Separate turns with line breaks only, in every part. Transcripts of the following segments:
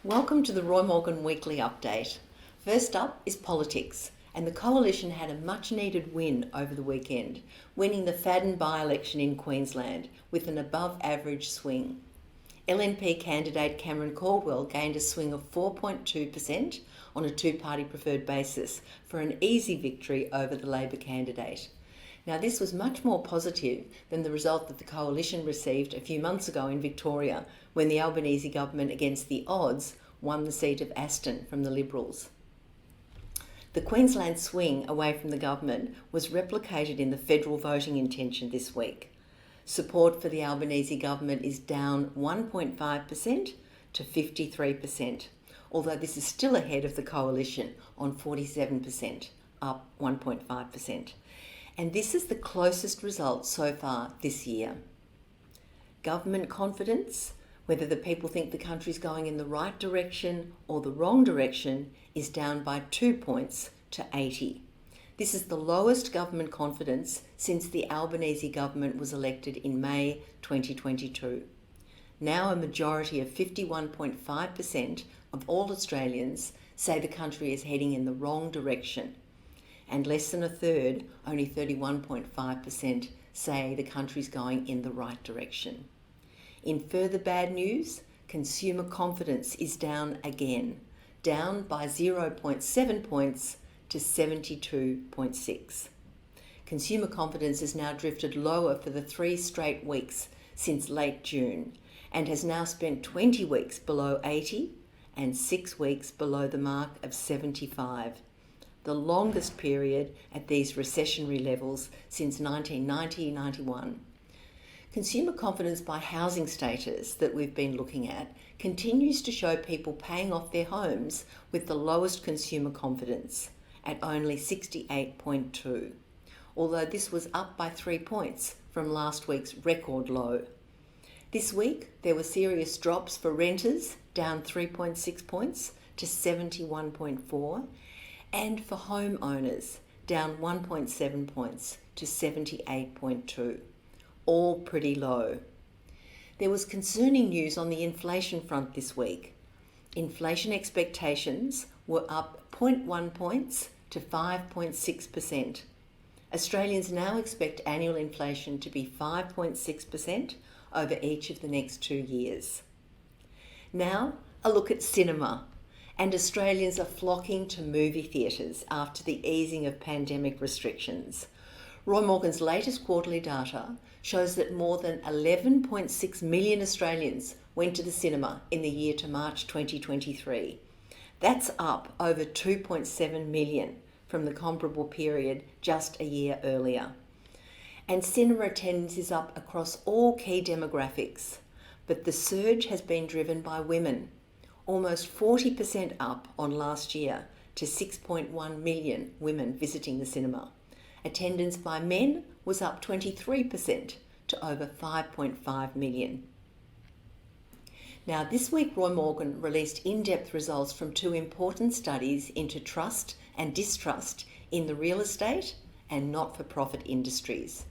Welcome to the Roy Morgan Weekly Update. First up is politics, and the Coalition had a much-needed win over the weekend, winning the Fadden by-election in Queensland with an above-average swing. LNP candidate Cameron Caldwell gained a swing of 4.2% on a two-party preferred basis for an easy victory over the Labor candidate. Now, this was much more positive than the result that the Coalition received a few months ago in Victoria, when the Albanese government, against the odds, won the seat of Aston from the Liberals. The Queensland swing away from the government was replicated in the federal voting intention this week. Support for the Albanese government is down 1.5% to 53%, although this is still ahead of the Coalition on 47%, up 1.5%. And this is the closest result so far this year. Government confidence, whether the people think the country's going in the right direction or the wrong direction, is down by 2 points to 80. This is the lowest government confidence since the Albanese government was elected in May 2022. Now a majority of 51.5% of all Australians say the country is heading in the wrong direction, and less than a third, only 31.5%, say the country's going in the right direction. In further bad news, consumer confidence is down again, down by 0.7 points to 72.6. Consumer confidence has now drifted lower for the 3 straight weeks since late June and has now spent 20 weeks below 80 and 6 weeks below the mark of 75. The longest period at these recessionary levels since 1990-91. Consumer confidence by housing status that we've been looking at continues to show people paying off their homes with the lowest consumer confidence at only 68.2, although this was up by 3 points from last week's record low. This week, there were serious drops for renters, down 3.6 points to 71.4, and for homeowners, down 1.7 points to 78.2, all pretty low. There was concerning news on the inflation front this week. Inflation expectations were up 0.1 points to 5.6%. Australians now expect annual inflation to be 5.6% over each of the next 2 years. Now, a look at cinema. And Australians are flocking to movie theatres after the easing of pandemic restrictions. Roy Morgan's latest quarterly data shows that more than 11.6 million Australians went to the cinema in the year to March 2023. That's up over 2.7 million from the comparable period just a year earlier. And cinema attendance is up across all key demographics, but the surge has been driven by women, almost 40% up on last year to 6.1 million women visiting the cinema. Attendance by men was up 23% to over 5.5 million. Now, this week Roy Morgan released in-depth results from 2 important studies into trust and distrust in the real estate and not-for-profit industries.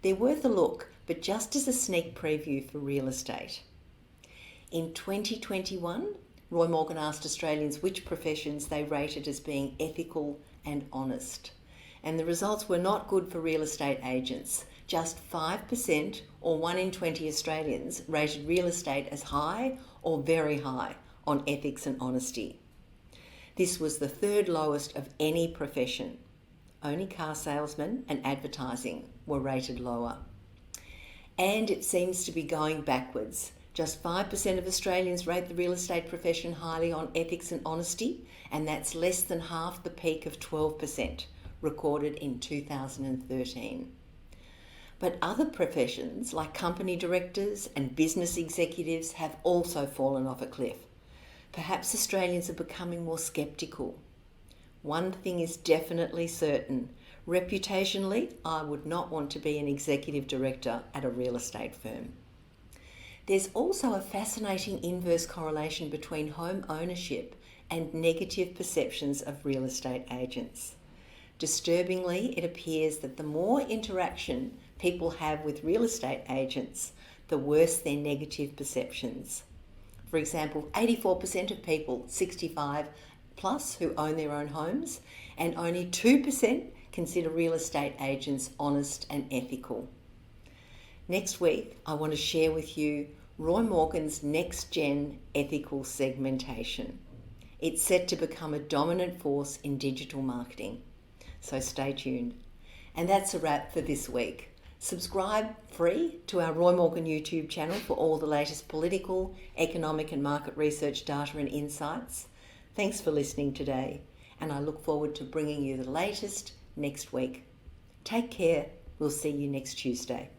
They're worth a look, but just as a sneak preview for real estate. In 2021, Roy Morgan asked Australians which professions they rated as being ethical and honest. And the results were not good for real estate agents. Just 5%, or 1 in 20 Australians, rated real estate as high or very high on ethics and honesty. This was the 3rd lowest of any profession. Only car salesmen and advertising were rated lower. And it seems to be going backwards. Just 5% of Australians rate the real estate profession highly on ethics and honesty, and that's less than half the peak of 12% recorded in 2013. But other professions, like company directors and business executives, have also fallen off a cliff. Perhaps Australians are becoming more sceptical. One thing is definitely certain. Reputationally, I would not want to be an executive director at a real estate firm. There's also a fascinating inverse correlation between home ownership and negative perceptions of real estate agents. Disturbingly, it appears that the more interaction people have with real estate agents, the worse their negative perceptions. For example, 84% of people 65 plus who own their own homes, and only 2% consider real estate agents honest and ethical. Next week, I want to share with you Roy Morgan's next gen ethical segmentation. It's set to become a dominant force in digital marketing. So stay tuned. And that's a wrap for this week. Subscribe free to our Roy Morgan YouTube channel for all the latest political, economic and market research data and insights. Thanks for listening today, and I look forward to bringing you the latest next week. Take care. We'll see you next Tuesday.